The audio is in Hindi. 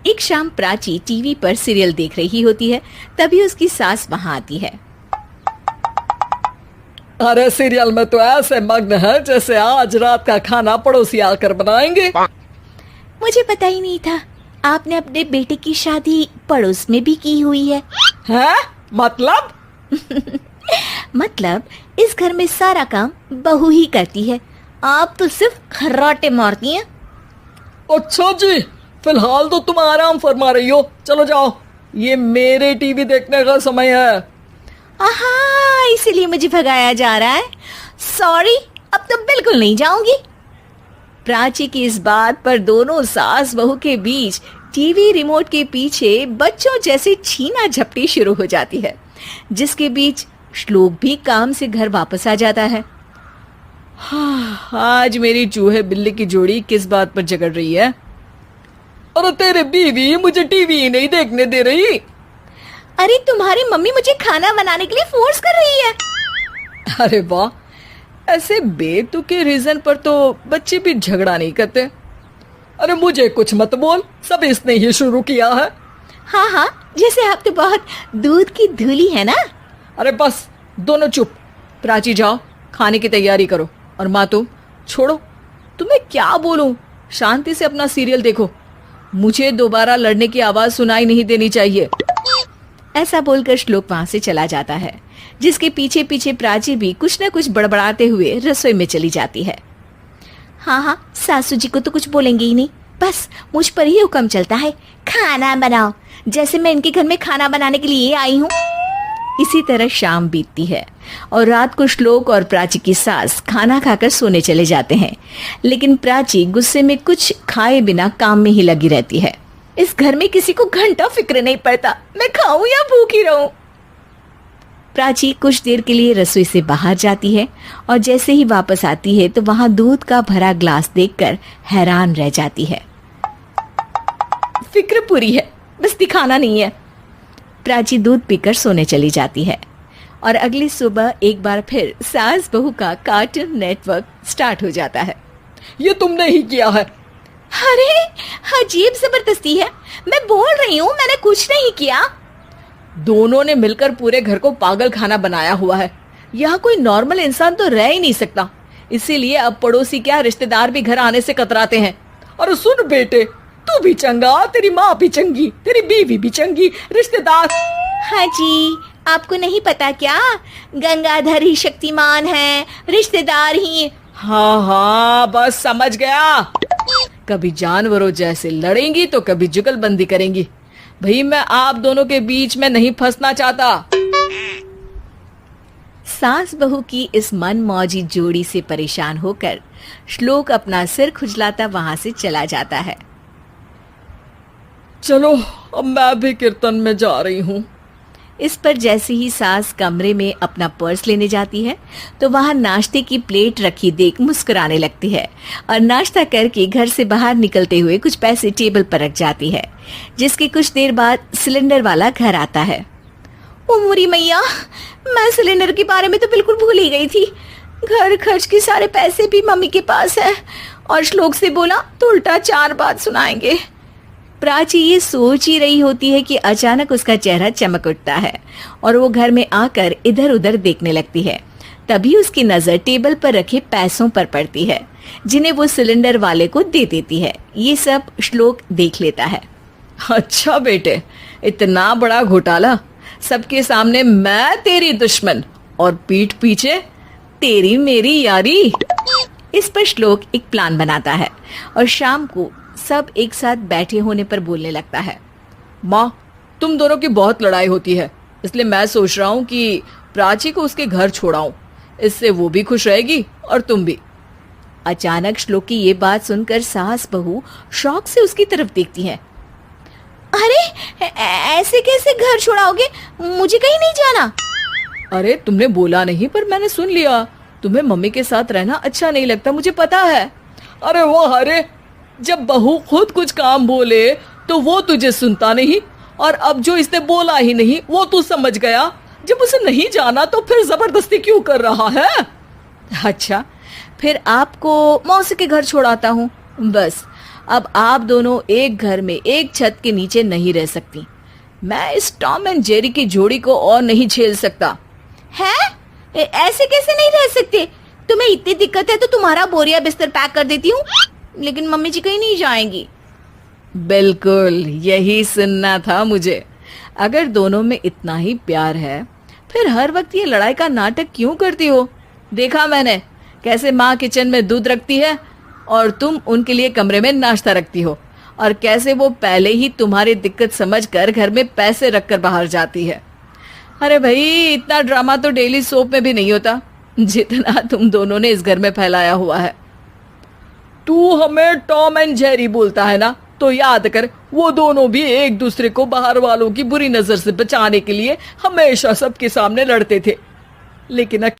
एक शाम प्राची टीवी पर सीरियल देख रही होती है। तभी उसकी सास वहां आती है। अरे सीरियल में तो ऐसे मग्न है जैसे आज रात का खाना पड़ोसी आकर बनाएंगे। मुझे पता ही नहीं था आपने अपने बेटे की शादी पड़ोस में भी की हुई है। हैं? मतलब? मतलब इस घर में सारा काम बहू ही करती है, आप तो सिर्फ खर्राटे मारती हैं। अच्छा जी, फिलहाल तो तुम आराम फरमा रही हो, चलो जाओ, ये मेरे टीवी देखने का समय है। आहा, इसीलिए मुझे भगाया जा रहा है। सॉरी, अब तो बिल्कुल नहीं जाऊंगी। प्राची की इस बात पर दोनों सास बहू के बीच टीवी रिमोट के पीछे बच्चों जैसे छीना झपटी शुरू हो जाती है, जिसके बीच श्लोक भी काम से घर वापस आ जाता है। हाँ, आज मेरी चूहे बिल्ली की जोड़ी किस बात पर झगड़ रही है? अरे तेरे बीवी मुझे टीवी ही नहीं देखने दे रही। अरे तुम्हारी मम्मी मुझे खाना बनाने के लिए फोर्स कर रही है। अरे वाह, ऐसे बेतुके रीजन पर तो बच्चे भी झगड़ा नहीं करते। अरे मुझे कुछ मत बोल, सब इसने ही शुरू किया है। हाँ हाँ, जैसे आप तो बहुत दूध की धूली है ना। अरे बस, दोनों चुप। प्राची जाओ, खाने की तैयारी करो। और माँ तुम छोड़ो, तुम्हें क्या बोलूं, शांति से अपना सीरियल देखो, मुझे दोबारा लड़ने की आवाज सुनाई नहीं देनी चाहिए। ऐसा बोलकर श्लोक वहां से चला जाता है, जिसके पीछे पीछे प्राची भी कुछ न कुछ बड़बड़ाते हुए रसोई में चली जाती है। हाँ हाँ, सासू जी को तो कुछ बोलेंगे ही नहीं, बस मुझ पर ही हुक्म चलता है, खाना बनाओ, जैसे मैं इनके घर में खाना बनाने के लिए आई हूँ। इसी तरह शाम बीतती है और रात को श्लोक और प्राची की सास खाना खाकर सोने चले जाते हैं, लेकिन प्राची गुस्से में कुछ खाए बिना काम में ही लगी रहती है। इस घर में किसी को घंटा फिक्र नहीं पड़ता, मैं खाऊं या भूखी रहूं। प्राची कुछ देर के लिए रसोई से बाहर जाती है और जैसे ही वापस आती है तो वहां दूध का भरा ग्लास देखकर हैरान रह जाती है। फिक्र पूरी है, बस दिखाना नहीं है। प्राची दूध पीकर सोने चली जाती है और अगली सुबह एक बार फिर सास बहू का कार्टून नेटवर्क स्टार्ट हो जाता है। ये तुमने ही किया है। अरे अजीब जबरदस्ती है, मैं बोल रही हूँ मैंने कुछ नहीं किया। दोनों ने मिलकर पूरे घर को पागल खाना बनाया हुआ है। यहाँ कोई नॉर्मल इंसान तो रह ही नहीं सकता, इसीलिए अब पड़ोसी क्या रिश्तेदार भी घर आने से कतराते हैं। और सुन बेटे, तू भी चंगा, तेरी माँ भी चंगी, तेरी बीवी भी चंगी, रिश्तेदार। हाँ जी, आपको नहीं पता क्या, गंगाधर ही शक्तिमान है, रिश्तेदार ही। हाँ हाँ, बस समझ गया। कभी जानवरों जैसे लड़ेंगी तो कभी जुगलबंदी करेंगी। भाई मैं आप दोनों के बीच में नहीं फंसना चाहता। सास बहू की इस मन मौजी जोड़ी से परेशान होकर श्लोक अपना सिर खुजलाता वहां से चला जाता है। चलो अब मैं भी कीर्तन में जा रही हूँ। इस पर जैसे ही सास कमरे में अपना पर्स लेने जाती है तो वहां नाश्ते की प्लेट रखी देख मुस्कुराने लगती है और नाश्ता करके घर से बाहर निकलते हुए कुछ पैसे टेबल पर रख जाती है, जिसके कुछ देर बाद सिलेंडर वाला घर आता है। ओ मुरी मैया, मैं सिलेंडर के बारे में तो बिल्कुल भूल ही गई थी। घर खर्च के सारे पैसे भी मम्मी के पास है और श्लोक से बोला तो उल्टा 4 बात सुनाएंगे। प्राची ये सोच ही रही होती है कि अचानक उसका चेहरा चमक उठता है और वो घर में आकर इधर उधर देखने लगती है। तभी उसकी नजर टेबल पर रखे पैसों पर पड़ती है, जिन्हें वो सिलेंडर वाले को दे देती है। ये सब श्लोक देख लेता है। अच्छा बेटे, इतना बड़ा घोटाला, सबके सामने मैं तेरी दुश्मन और पीठ पीछे तेरी मेरी यारी। इस पर श्लोक एक प्लान बनाता है और शाम को सब एक साथ बैठे होने पर बोलने लगता है। माँ, तुम दोनों की बहुत लड़ाई होती है, इसलिए मैं सोच रहा हूँ कि प्राची को उसके घर छोड़ाऊं, इससे वो भी खुश रहेगी और तुम भी। अचानक श्लोक की ये बात सुनकर सास बहू शौक से उसकी तरफ देखती हैं। अरे ऐसे कैसे घर छोड़ाओगे, मुझे कहीं नहीं जाना। अरे तुमने बोला नहीं पर मैंने सुन लिया, तुम्हें मम्मी के साथ रहना अच्छा नहीं लगता, मुझे पता है। अरे वो अरे, जब बहू खुद कुछ काम बोले तो वो तुझे सुनता नहीं, और अब जो इसने बोला ही नहीं वो तू समझ गया। जब उसे नहीं जाना तो फिर जबरदस्ती क्यों कर रहा है? अच्छा, फिर आपको मौसी के घर छोड़ाता हूँ, बस अब आप दोनों एक घर में एक छत के नीचे नहीं रह सकती। मैं इस टॉम एंड जेरी की जोड़ी को और नहीं झेल सकता। है? ऐसे कैसे नहीं रह सकते? तुम्हें इतनी दिक्कत है तो तुम्हारा बोरिया बिस्तर पैक कर देती हूँ, लेकिन मम्मी जी कहीं नहीं जाएंगी। बिल्कुल यही सुनना था मुझे। अगर दोनों में इतना ही प्यार है फिर हर वक्त ये लड़ाई का नाटक क्यों करती हो? देखा मैंने कैसे माँ किचन में दूध रखती है और तुम उनके लिए कमरे में नाश्ता रखती हो, और कैसे वो पहले ही तुम्हारी दिक्कत समझकर घर में पैसे रखकर बाहर जाती है। अरे भाई, इतना ड्रामा तो डेली सोप में भी नहीं होता जितना तुम दोनों ने इस घर में फैलाया हुआ है। तू हमें टॉम एंड जेरी बोलता है ना, तो याद कर वो दोनों भी एक दूसरे को बाहर वालों की बुरी नजर से बचाने के लिए हमेशा सबके सामने लड़ते थे, लेकिन